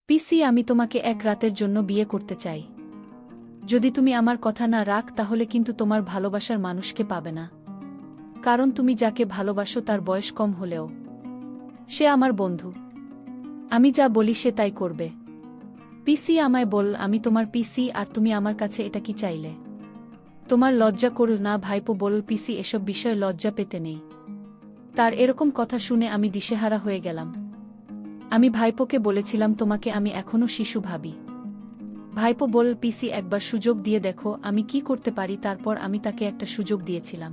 পিসি, আমি তোমাকে এক রাতের জন্য বিয়ে করতে চাই। যদি তুমি আমার কথা না রাখ তাহলে কিন্তু তোমার ভালোবাসার মানুষকে পাবে না। কারণ তুমি যাকে ভালোবাসো তার বয়স কম হলেও সে আমার বন্ধু। আমি যা বলি সে তাই করবে। পিসি, আমায় বল, আমি তোমার পিসি আর তুমি আমার কাছে এটা কি চাইলে? তোমার লজ্জা করল না ভাইপো? বল পিসি, এসব বিষয়ে লজ্জা পেতে নেই। তার এরকম কথা শুনে আমি দিশেহারা হয়ে গেলাম। আমি ভাইপোকে বলেছিলাম তোমাকে আমি এখনো শিশু ভাবি। ভাইপো বল, পিসি একবার সুযোগ দিয়ে দেখো আমি কি করতে পারি। তারপর আমি তাকে একটা সুযোগ দিয়েছিলাম।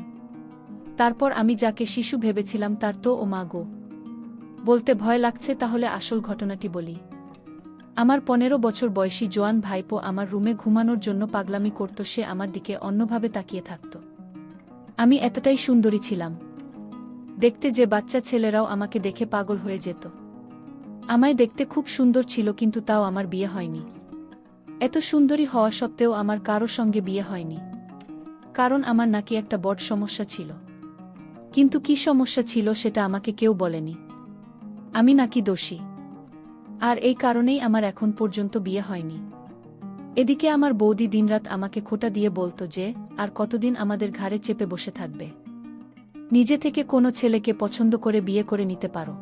তারপর আমি যাকে শিশু ভেবেছিলাম তার তো ও মা গো। বলতে ভয় লাগছে, তাহলে আসল ঘটনাটি বলি। আমার 15 বছর বয়সী জোয়ান ভাইপো আমার রুমে ঘুমানোর জন্য পাগলামি করত। সে আমার দিকে অন্যভাবে তাকিয়ে থাকত। আমি এতটাই সুন্দরী ছিলাম দেখতে যে বাচ্চা ছেলেরাও আমাকে দেখে পাগল হয়ে যেত। আমায় দেখতে খুব সুন্দর ছিল, কিন্তু তাও আমার বিয়ে হয়নি। এত সুন্দরী হওয়া সত্ত্বেও আমার কারো সঙ্গে বিয়ে হয়নি। কারণ আমার নাকি একটা বড় সমস্যা ছিল। কিন্তু কি সমস্যা ছিল সেটা আমাকে কেউ বলেনি। আমি নাকি দোষী, আর এই কারণেই আমার এখন পর্যন্ত বিয়ে হয়নি। এদিকে আমার বৌদি দিনরাত আমাকে খোঁটা দিয়ে বলতো যে আর কতদিন আমাদের ঘাড়ে চেপে বসে থাকবে। নিজে থেকে কোনো ছেলেকে পছন্দ করে বিয়ে করে নিতে পারো।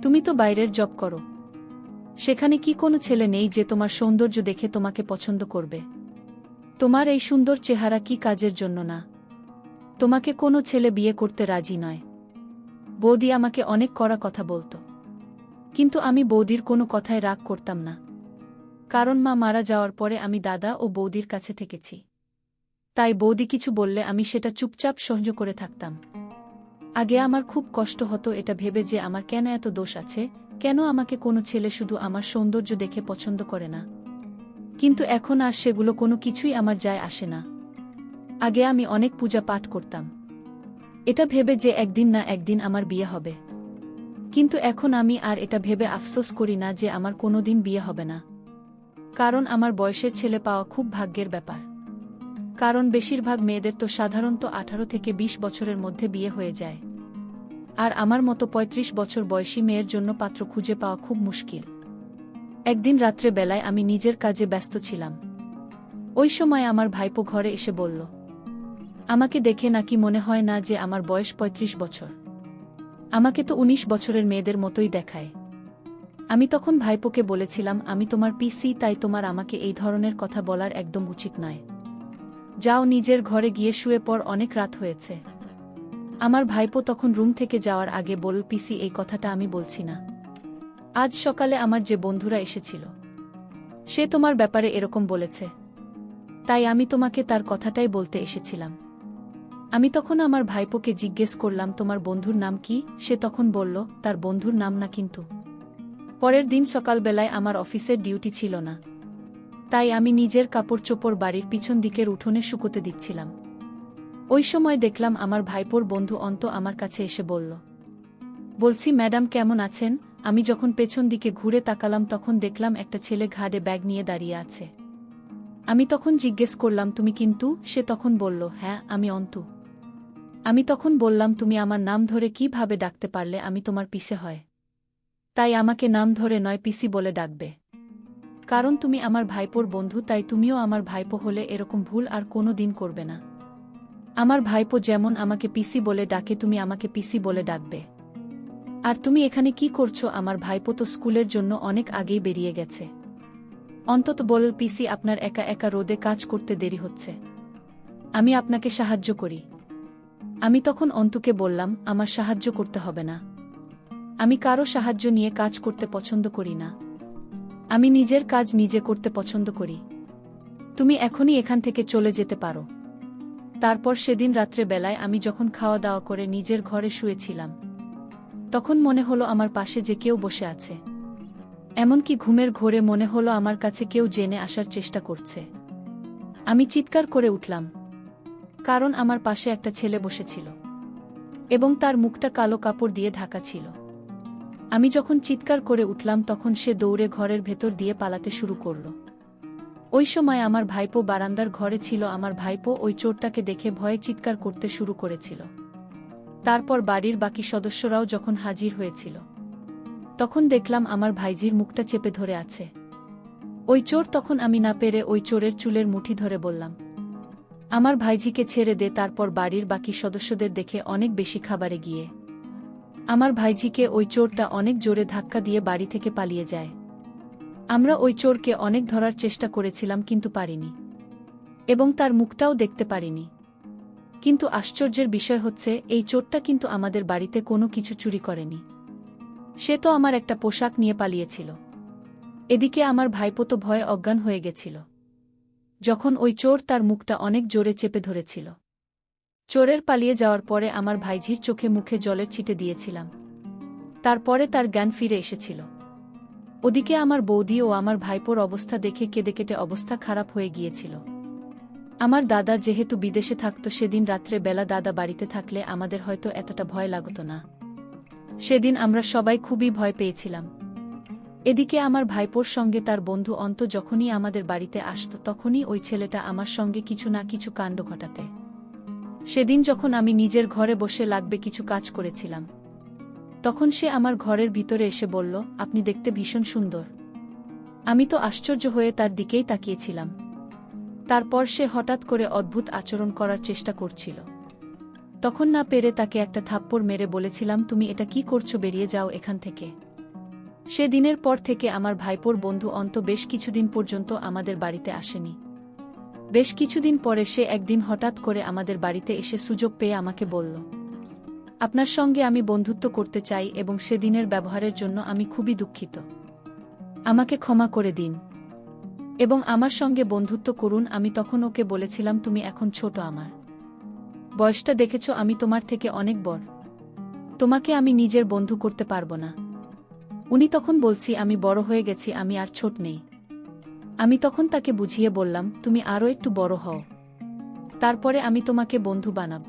তুমি তো বাইরের জব করো, সেখানে কি কোনো ছেলে নেই যে তোমার সৌন্দর্য দেখে তোমাকে পছন্দ করবে? তোমার এই সুন্দর চেহারা কি কাজের জন্য না? তোমাকে কোনো ছেলে বিয়ে করতে রাজি নয়। বৌদি আমাকে অনেক কড়া কথা বলতো, কিন্তু আমি বৌদির কোনো কথায় রাগ করতাম না। কারণ মা মারা যাওয়ার পরে আমি দাদা ও বৌদির কাছে থেকেছি। তাই বৌদি কিছু বললে আমি সেটা চুপচাপ সহ্য করে থাকতাম। আগে আমার খুব কষ্ট হতো এটা ভেবে যে আমার কেন এত দোষ আছে, কেন আমাকে কোনো ছেলে শুধু আমার সৌন্দর্য দেখে পছন্দ করে না। কিন্তু এখন আর সেগুলো কোনো কিছুই আমার যায় আসে না। আগে আমি অনেক পূজা পাঠ করতাম, এটা ভেবে যে একদিন না একদিন আমার বিয়ে হবে। কিন্তু এখন আমি আর এটা ভেবে আফসোস করি না যে আমার কোনোদিন বিয়ে হবে না। কারণ আমার বয়সের ছেলে পাওয়া খুব ভাগ্যের ব্যাপার। কারণ বেশিরভাগ মেয়েদের তো সাধারণত 18 থেকে 20 বছরের মধ্যে বিয়ে হয়ে যায়। আর আমার মতো 35 বছর বয়সী মেয়ের জন্য পাত্র খুঁজে পাওয়া খুব মুশকিল। একদিন রাত্রে বেলায় আমি নিজের কাজে ব্যস্ত ছিলাম। ওই সময় আমার ভাইপো ঘরে এসে বলল, আমাকে দেখে নাকি মনে হয় না যে আমার বয়স 35 বছর। আমাকে তো 19 বছরের মেয়েদের মতোই দেখায়। আমি তখন ভাইপোকে বলেছিলাম, আমি তোমার পিসি, তাই তোমার আমাকে এই ধরনের কথা বলার একদম উচিত নয়। যাও নিজের ঘরে গিয়ে শুয়ে পড়, অনেক রাত হয়েছে। আমার ভাইপো তখন রুম থেকে যাওয়ার আগে বলল, পিসি এই কথাটা আমি বলছি না। আজ সকালে আমার যে বন্ধুরা এসেছিল সে তোমার ব্যাপারে এরকম বলেছে, তাই আমি তোমাকে তার কথাটাই বলতে এসেছিলাম। আমি তখন আমার ভাইপোকে জিজ্ঞেস করলাম, তোমার বন্ধুর নাম কি? সে তখন বলল, তার বন্ধুর নাম না। কিন্তু পরের দিন সকালবেলায় আমার অফিসের ডিউটি ছিল না, তাই আমি নিজের কাপড় চোপড় বাড়ির পিছন দিকের উঠোনে শুকোতে দিচ্ছিলাম। ওই সময় দেখলাম আমার ভাইপোর বন্ধু অন্ত আমার কাছে এসে বলল, বলছি ম্যাডাম কেমন আছেন? আমি যখন পেছন দিকে ঘুরে তাকালাম তখন দেখলাম একটা ছেলে ঘাড়ে ব্যাগ নিয়ে দাঁড়িয়ে আছে। আমি তখন জিজ্ঞেস করলাম, তুমি কিন্তু? সে তখন বলল, হ্যাঁ আমি অন্তু। আমি তখন বললাম, তুমি আমার নাম ধরে কিভাবে ডাকতে পারলে? আমি তোমার পিসে হয়, তাই আমাকে নাম ধরে নয় পিসি বলে ডাকবে। কারণ তুমি আমার ভাইপোর বন্ধু, তাই তুমিও আমার ভাইপো হলে এরকম ভুল আর কোনো দিন করবে না। আমার ভাইপো যেমন আমাকে পিসি বলে ডাকে তুমি আমাকে পিসি বলে ডাকবে। আর তুমি এখানে কি করছো? আমার ভাইপো তো স্কুলের জন্য অনেক আগেই বেরিয়ে গেছে। অন্তত বল, পিসি আপনার একা একা রোদে কাজ করতে দেরি হচ্ছে, আমি আপনাকে সাহায্য করি। আমি তখন অন্তুকে বললাম, আমার সাহায্য করতে হবে না। আমি কারো সাহায্য নিয়ে কাজ করতে পছন্দ করি না। আমি নিজের কাজ নিজে করতে পছন্দ করি। তুমি এখনই এখান থেকে চলে যেতে পারো। তারপর সেদিন রাত্রে বেলায় আমি যখন খাওয়া দাওয়া করে নিজের ঘরে শুয়েছিলাম, তখন মনে হলো আমার পাশে যে কেউ বসে আছে। এমনকি ঘুমের ঘোরে মনে হলো আমার কাছে কেউ জেনে আসার চেষ্টা করছে। আমি চিৎকার করে উঠলাম, কারণ আমার পাশে একটা ছেলে বসেছিল এবং তার মুখটা কালো কাপড় দিয়ে ঢাকা ছিল। আমি যখন চিৎকার করে উঠলাম তখন সে দৌড়ে ঘরের ভেতর দিয়ে পালাতে শুরু করল। ওই সময় আমার ভাইপো বারান্দার ঘরে ছিল। আমার ভাইপো ওই চোরটাকে দেখে ভয়ে চিৎকার করতে শুরু করেছিল। তারপর বাড়ির বাকি সদস্যরাও যখন হাজির হয়েছিল, তখন দেখলাম আমার ভাইজির মুখটা চেপে ধরে আছে। ওই চোর! তখন আমি না পেরে ওই চোরের চুলের মুঠি ধরে বললাম, আমার ভাইজিকে ছেড়ে দে। তারপর বাড়ির বাকি সদস্যদের দেখে অনেক বেশি খাবারে গিয়ে আমার ভাইজিকে ওই চোরটা অনেক জোরে ধাক্কা দিয়ে বাড়ি থেকে পালিয়ে যায়। আমরা ওই চোরকে অনেক ধরার চেষ্টা করেছিলাম কিন্তু পারিনি, এবং তার মুখটাও দেখতে পারিনি। কিন্তু আশ্চর্যের বিষয় হচ্ছে, এই চোরটা কিন্তু আমাদের বাড়িতে কোনো কিছু চুরি করেনি। সে তো আমার একটা পোশাক নিয়ে পালিয়েছিল। এদিকে আমার ভাইপো তো ভয়ে অজ্ঞান হয়ে গেছিল যখন ওই চোর তার মুখটা অনেক জোরে চেপে ধরেছিল। চোরের পালিয়ে যাওয়ার পরে আমার ভাইঝির চোখে মুখে জলের ছিটে দিয়েছিলাম। তারপরে তার জ্ঞান ফিরে এসেছিল। ওদিকে আমার বৌদি ও আমার ভাইপোর অবস্থা দেখে কেঁদে কেটে অবস্থা খারাপ হয়ে গিয়েছিল। আমার দাদা যেহেতু বিদেশে থাকত, সেদিন রাত্রে বেলা দাদা বাড়িতে থাকলে আমাদের হয়তো এতটা ভয় লাগতো না। সেদিন আমরা সবাই খুবই ভয় পেয়েছিলাম। এদিকে আমার ভাইপোর সঙ্গে তার বন্ধু অন্ত যখনই আমাদের বাড়িতে আসত, তখনই ওই ছেলেটা আমার সঙ্গে কিছু না কিছু কাণ্ড ঘটাতে। সেদিন যখন আমি নিজের ঘরে বসে লাগবে কিছু কাজ করেছিলাম, তখন সে আমার ঘরের ভিতরে এসে বলল, আপনি দেখতে ভীষণ সুন্দর। আমি তো আশ্চর্য হয়ে তার দিকেই তাকিয়েছিলাম। তারপর সে হঠাৎ করে অদ্ভুত আচরণ করার চেষ্টা করছিল। তখন না পেরে তাকে একটা থাপ্পড় মেরে বলেছিলাম, তুমি এটা কি করছো? বেরিয়ে যাও এখান থেকে। সে দিনের পর থেকে আমার ভাইপোর বন্ধু অন্ত বেশ কিছুদিন পর্যন্ত আমাদের বাড়িতে আসেনি। বেশ কিছুদিন পরে সে একদিন হঠাৎ করে আমাদের বাড়িতে এসে সুযোগ পেয়ে আমাকে বলল, আপনার সঙ্গে আমি বন্ধুত্ব করতে চাই এবং সেদিনের ব্যবহারের জন্য আমি খুবই দুঃখিত। আমাকে ক্ষমা করে দিন এবং আমার সঙ্গে বন্ধুত্ব করুন। আমি তখন ওকে বলেছিলাম, তুমি এখন ছোট, আমার বয়সটা দেখেছ, আমি তোমার থেকে অনেক বড়, তোমাকে আমি নিজের বন্ধু করতে পারবো না। উনি তখন বলছি, আমি বড় হয়ে গেছি, আমি আর ছোট নেই। আমি তখন তাকে বুঝিয়ে বললাম, তুমি আরও একটু বড় হও, তারপরে আমি তোমাকে বন্ধু বানাব।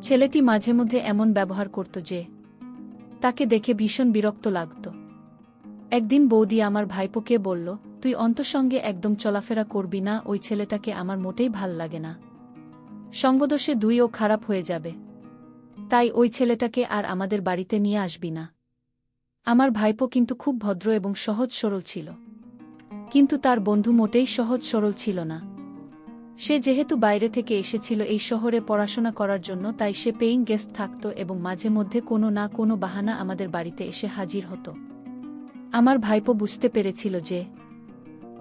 ছেলেটি মাঝে মধ্যে এমন ব্যবহার করত যে তাকে দেখে ভীষণ বিরক্ত লাগত। একদিন বৌদি আমার ভাইপোকে বলল, তুই অন্তর সঙ্গে একদম চলাফেরা করবি না, ওই ছেলেটাকে আমার মোটেই ভাল লাগে না, সঙ্গদোষে দুইও খারাপ হয়ে যাবে, তাই ওই ছেলেটাকে আর আমাদের বাড়িতে নিয়ে আসবি না। আমার ভাইপো কিন্তু খুব ভদ্র এবং সহজ সরল ছিল, কিন্তু তার বন্ধু মোটেই সহজ সরল ছিল না। সে যেহেতু বাইরে থেকে এসেছিল এই শহরে পড়াশোনা করার জন্য, তাই সে পেইং গেস্ট থাকত এবং মাঝে মধ্যে কোনো না কোনো বাহানা আমাদের বাড়িতে এসে হাজির হতো। আমার ভাইপো বুঝতে পেরেছিল যে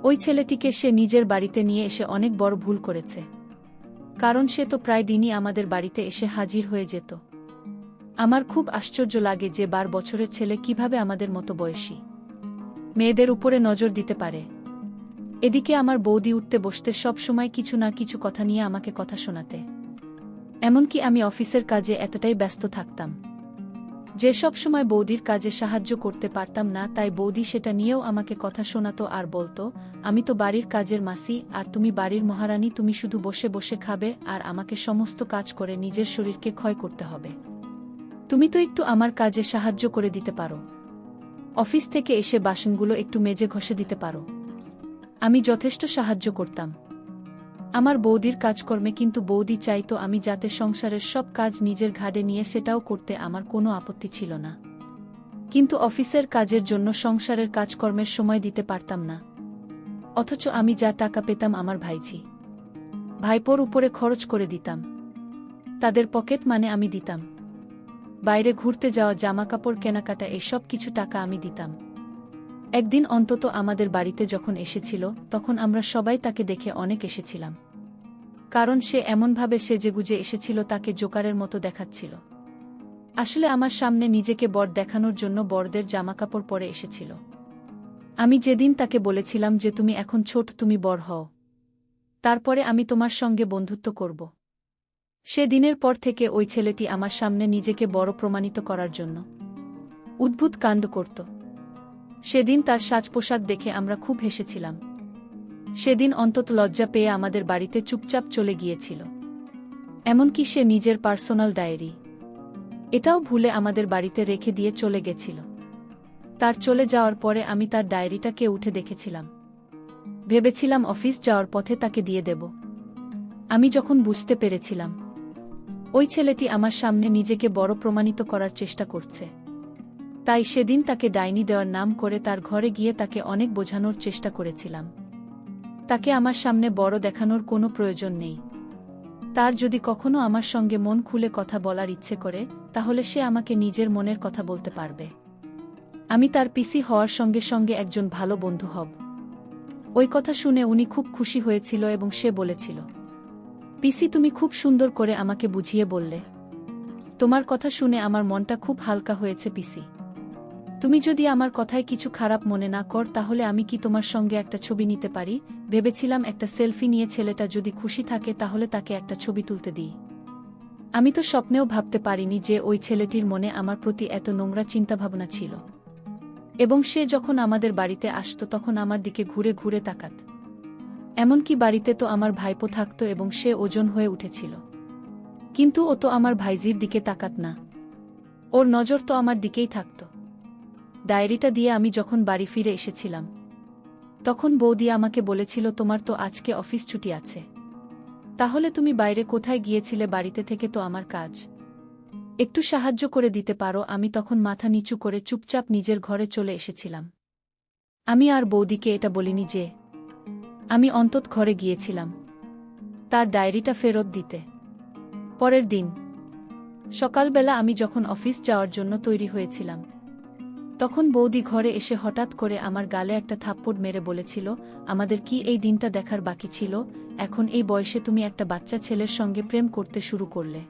ওই ছেলেটিকে সে নিজের বাড়িতে নিয়ে এসে অনেক বড় ভুল করেছে, কারণ সে তো প্রায় দিনই আমাদের বাড়িতে এসে হাজির হয়ে যেত। আমার খুব আশ্চর্য লাগে যে 12 বছরের ছেলে কিভাবে আমাদের মতো বয়সী মেয়েদের উপরে নজর দিতে পারে। এদিকে আমার বৌদি উঠতে বসতে সব সময় কিছু না কিছু কথা নিয়ে আমাকে কথা শোনাতে। এমনকি আমি অফিসের কাজে এতটাই ব্যস্ত থাকতাম যে সব সময় বৌদির কাজে সাহায্য করতে পারতাম না, তাই বৌদি সেটা নিয়েও আমাকে কথা শোনাতো আর বলতো, আমি তো বাড়ির কাজের মাসি আর তুমি বাড়ির মহারানী, তুমি শুধু বসে বসে খাবে আর আমাকে সমস্ত কাজ করে নিজের শরীরকে ক্ষয় করতে হবে। তুমি তো একটু আমার কাজে সাহায্য করে দিতে পারো, অফিস থেকে এসে বাসনগুলো একটু মেজে ঘষে দিতে পারো। আমি যথেষ্ট সাহায্য করতাম আমার বৌদির কাজকর্মে, কিন্তু বৌদি চাইতো আমি যাতে সংসারের সব কাজ নিজের ঘাড়ে নিয়ে, সেটাও করতে আমার কোনো আপত্তি ছিল না। কিন্তু অফিসের কাজের জন্য সংসারের কাজকর্মের সময় দিতে পারতাম না। অথচ আমি যা টাকা পেতাম আমার ভাইপোর উপরে খরচ করে দিতাম। তাদের পকেট মানে আমি দিতাম। বাইরে ঘুরতে যাওয়া, জামাকাপড় কেনাকাটা, এসব কিছু টাকা আমি দিতাম। একদিন অন্তত আমাদের বাড়িতে যখন এসেছিল, তখন আমরা সবাই তাকে দেখে অনেক এসেছিলাম, কারণ সে এমনভাবে সেজেগুজে এসেছিল তাকে জোকারের মতো দেখাচ্ছিল। আসলে আমার সামনে নিজেকে বড় দেখানোর জন্য বড়দের জামাকাপড় পরে এসেছিল। আমি যেদিন তাকে বলেছিলাম যে তুমি এখন ছোট, তুমি বড় হও, তারপরে আমি তোমার সঙ্গে বন্ধুত্ব করব, সে দিনের পর থেকে ওই ছেলেটি আমার সামনে নিজেকে বড় প্রমাণিত করার জন্য উদ্ভুত কাণ্ড করত। সেদিন তার সাজ পোশাক দেখে আমরা খুব হেসেছিলাম। সেদিন অন্তত লজ্জা পেয়ে আমাদের বাড়িতে চুপচাপ চলে গিয়েছিল। এমনকি সে নিজের পার্সোনাল ডায়েরি এটাও ভুলে আমাদের বাড়িতে রেখে দিয়ে চলে গেছিল। তার চলে যাওয়ার পরে আমি তার ডায়েরিটাকে উঠে দেখেছিলাম। ভেবেছিলাম অফিস যাওয়ার পথে তাকে দিয়ে দেব। আমি যখন বুঝতে পেরেছিলাম ওই ছেলেটি আমার সামনে নিজেকে বড় প্রমাণিত করার চেষ্টা করছে, তাই সেদিন তাকে ডাইনি দেওয়ার নাম করে তার ঘরে গিয়ে তাকে অনেক বোঝানোর চেষ্টা করেছিলাম। তাকে আমার সামনে বড় দেখানোর কোনো প্রয়োজন নেই। তার যদি কখনো আমার সঙ্গে মন খুলে কথা বলার ইচ্ছে করে, তাহলে সে আমাকে নিজের মনের কথা বলতে পারবে। আমি তার পিসি হওয়ার সঙ্গে সঙ্গে একজন ভালো বন্ধু হব। ওই কথা শুনে উনি খুব খুশি হয়েছিল এবং সে বলেছিল, পিসি তুমি খুব সুন্দর করে আমাকে বুঝিয়ে বললে। তোমার কথা শুনে আমার মনটা খুব হালকা হয়েছে পিসি। তুমি যদি আমার কথায় কিছু খারাপ মনে না কর, তাহলে আমি কি তোমার সঙ্গে একটা ছবি নিতে পারি? ভেবেছিলাম একটা সেলফি নিয়ে ছেলেটা যদি খুশি থাকে তাহলে তাকে একটা ছবি তুলতে দিই। আমি তো স্বপ্নেও ভাবতে পারিনি যে ওই ছেলেটির মনে আমার প্রতি এত নোংরা চিন্তাভাবনা ছিল। এবং সে যখন আমাদের বাড়িতে আসত তখন আমার দিকে ঘুরে ঘুরে তাকাত। এমনকি বাড়িতে তো আমার ভাইপো থাকত এবং সে ওজন হয়ে উঠেছিল, কিন্তু ও তো আমার ভাইজির দিকে তাকাত না। ওর নজর তো আমার দিকেই থাকত। ডায়েরিটা দিয়ে আমি যখন বাড়ি ফিরে এসেছিলাম, তখন বৌদি আমাকে বলেছিল, তোমার তো আজকে অফিস ছুটি আছে, তাহলে তুমি বাইরে কোথায় গিয়েছিলে? বাড়িতে থেকে তো আমার কাজ একটু সাহায্য করে দিতে পারো। আমি তখন মাথা নিচু করে চুপচাপ নিজের ঘরে চলে এসেছিলাম। আমি আর বৌদিকে এটা বলিনি যে আমি অন্তত ঘরে গিয়েছিলাম তার ডায়েরিটা ফেরত দিতে। পরের দিন সকালবেলা আমি যখন অফিস যাওয়ার জন্য তৈরি হয়েছিলাম, তখন বৌদি ঘরে এসে হঠাৎ করে আমার গালে একটা থাপ্পড় মেরে বলেছিল, আমাদের কি এই দিনটা দেখার বাকি ছিল? এখন এই বয়সে তুমি একটা বাচ্চা ছেলের সঙ্গে প্রেম করতে শুরু করলে।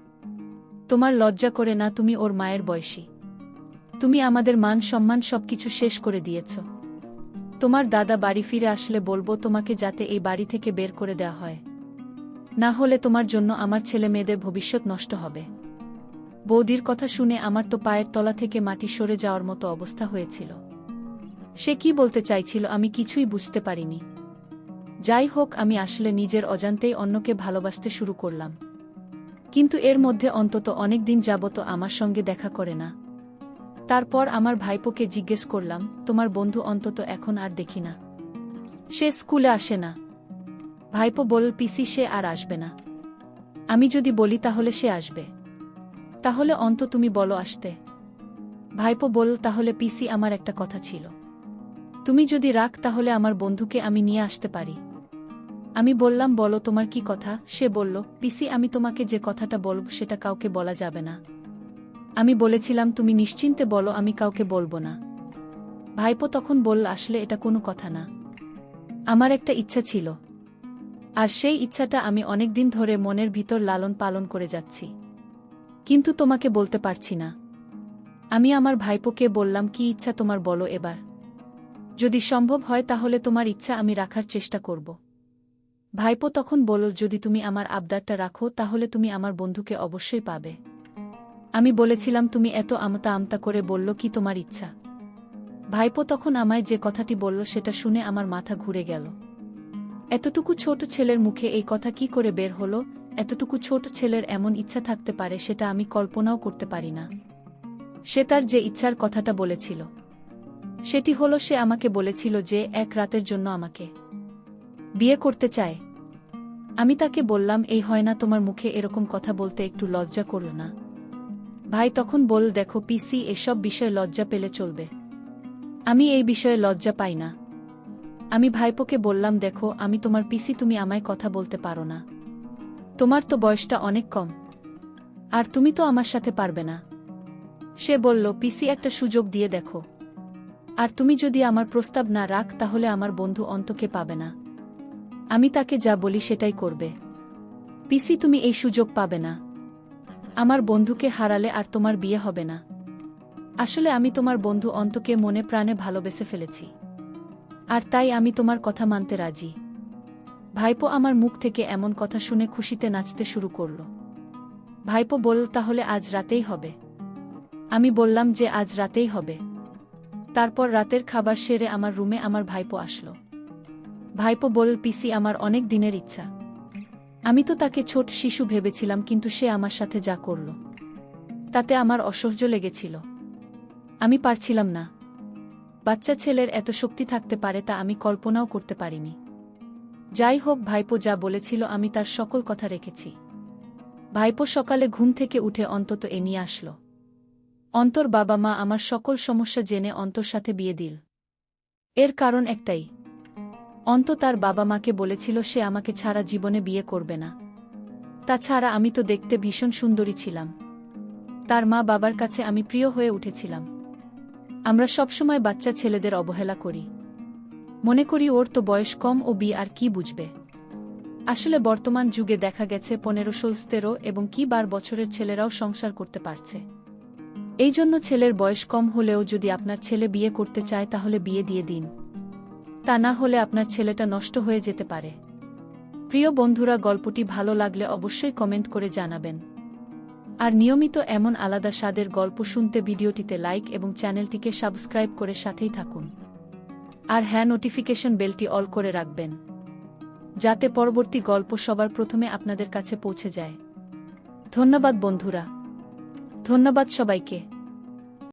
তোমার লজ্জা করে না? তুমি ওর মায়ের বয়সী। তুমি আমাদের মান সম্মান সবকিছু শেষ করে দিয়েছ। তোমার দাদা বাড়ি ফিরে আসলে বলবো তোমাকে যাতে এই বাড়ি থেকে বের করে দেওয়া হয়, না হলে তোমার জন্য আমার ছেলে মেয়েদের ভবিষ্যৎ নষ্ট হবে। বৌদির কথা শুনে আমার তো পায়ের তলা থেকে মাটি সরে যাওয়ার মতো অবস্থা হয়েছিল। সে কি বলতে চাইছিল আমি কিছুই বুঝতে পারিনি। যাই হোক, আমি আসলে নিজের অজান্তেই অন্যকে ভালোবাসতে শুরু করলাম। কিন্তু এর মধ্যে অন্তত অনেক দিন যাবত আমার সঙ্গে দেখা করে না। তারপর আমার ভাইপোকে জিজ্ঞেস করলাম, তোমার বন্ধু অন্তত এখন আর দেখি না, সে স্কুলে আসে না। ভাইপো বলল, পিসি সে আর আসবে না। আমি যদি বলি তাহলে সে আসবে, তাহলে তুমি বলো আসতে। ভাইপো বলল, তাহলে পিসি আমার একটা কথা ছিল, তুমি যদি রাখ তাহলে আমার বন্ধুকে আমি নিয়ে আসতে পারি। আমি বললাম, বলো তোমার কি কথা? সে বলল, পিসি আমি তোমাকে যে কথাটা বলব সেটা কাউকে বলা যাবে না। আমি বলেছিলাম, তুমি নিশ্চিন্তে বলো, আমি কাউকে বলবো না। ভাইপো তখন বলল, আসলে এটা কোনো কথা না, আমার একটা ইচ্ছা ছিল, আর সেই ইচ্ছাটা আমি অনেক দিন ধরে মনের ভিতর লালন পালন করে যাচ্ছি, কিন্তু তোমাকে বলতে পারছি না। আমি আমার ভাইপোকে বললাম, কি ইচ্ছা তোমার বলো এবার, যদি সম্ভব হয় তাহলে তোমার ইচ্ছা আমি রাখার চেষ্টা করব। ভাইপো তখন বলল, যদি তুমি আমার আবদারটা রাখো তাহলে তুমি আমার বন্ধুকে অবশ্যই পাবে। আমি বলেছিলাম, তুমি এত আমতা আমতা করে বলল কি তোমার ইচ্ছা? ভাইপো তখন আমায় যে কথাটি বলল সেটা শুনে আমার মাথা ঘুরে গেল। এতটুকু ছোট ছেলের মুখে এই কথা কি করে বের হলো? এতটুকু ছোট ছেলের এমন ইচ্ছা থাকতে পারে সেটা আমি কল্পনাও করতে পারি না। সে তার যে ইচ্ছার কথাটা বলেছিল সেটি হলো, সে আমাকে বলেছিল যে এক রাতের জন্য আমাকে বিয়ে করতে চায়। আমি তাকে বললাম, এই হয় না, তোমার মুখে এরকম কথা বলতে একটু লজ্জা করল না? ভাই তখন বলল, দেখো পিসি, এসব বিষয়ে লজ্জা পেলে চলবে, আমি এই বিষয়ে লজ্জা পাই না। আমি ভাইপোকে বললাম, দেখো আমি তোমার পিসি, তুমি আমায় কথা বলতে পারো না, তোমার তো বয়সটা অনেক কম, আর তুমি তো আমার সাথে পারবে না। সে বলল, পিসি একটা সুযোগ দিয়ে দেখো, আর তুমি যদি আমার প্রস্তাব না রাখ তাহলে আমার বন্ধু অন্তকে পাবে না। আমি তাকে যা বলি সেটাই করবে। পিসি তুমি এই সুযোগ পাবে না, আমার বন্ধুকে হারালে আর তোমার বিয়ে হবে না। আসলে আমি তোমার বন্ধু অন্তকে মনে প্রাণে ভালোবেসে ফেলেছি, আর তাই আমি তোমার কথা মানতে রাজি। ভাইপো আমার মুখ থেকে এমন কথা শুনে খুশিতে নাচতে শুরু করল। ভাইপো বলল, তাহলে আজ রাতেই হবে? আমি বললাম যে আজ রাতেই হবে। তারপর রাতের খাবার সেরে আমার রুমে আমার ভাইপো আসলো। ভাইপো বলল, পিসি আমার অনেক দিনের ইচ্ছা। আমি তো তাকে ছোট শিশু ভেবেছিলাম, কিন্তু সে আমার সাথে যা করল তাতে আমার অসহ্য লেগেছিল। আমি পারছিলাম না। বাচ্চা ছেলের এত শক্তি থাকতে পারে তা আমি কল্পনাও করতে পারিনি। যাই হোক, ভাইপো যা বলেছিল আমি তার সকল কথা রেখেছি। ভাইপো সকালে ঘুম থেকে উঠে অন্তত এ নিয়ে আসলো। অন্তর বাবা মা আমার সকল সমস্যা জেনে অন্তর সাথে বিয়ে দিল। এর কারণ একটাই, অন্ত তার বাবা মাকে বলেছিল সে আমাকে ছাড়া জীবনে বিয়ে করবে না। তাছাড়া আমি তো দেখতে ভীষণ সুন্দরী ছিলাম। তার মা বাবার কাছে আমি প্রিয় হয়ে উঠেছিলাম। আমরা সবসময় বাচ্চা ছেলেদের অবহেলা করি, মনে করি ওর তো বয়স কম, ও বিয়ে আর কি বুঝবে। আসলে বর্তমান যুগে দেখা গেছে 15-16 এবং কি 12 বছরের ছেলেরাও সংসার করতে পারছে। এই জন্য ছেলের বয়স কম হলেও যদি আপনার ছেলে বিয়ে করতে চায় তাহলে বিয়ে দিয়ে দিন, তা না হলে আপনার ছেলেটা নষ্ট হয়ে যেতে পারে। প্রিয় বন্ধুরা, গল্পটি ভালো লাগলে অবশ্যই কমেন্ট করে জানাবেন। আর নিয়মিত এমন আলাদা স্বাদের গল্প শুনতে ভিডিওটিতে লাইক এবং চ্যানেলটিকে সাবস্ক্রাইব করে সাথেই থাকুন। আর হ্যাঁ, নোটিফিকেশন বেলটি অল করে রাখবেন, যাতে পরবর্তী গল্প সবার প্রথমে আপনাদের কাছে পৌঁছে যায়। ধন্যবাদ বন্ধুরা, ধন্যবাদ সবাইকে।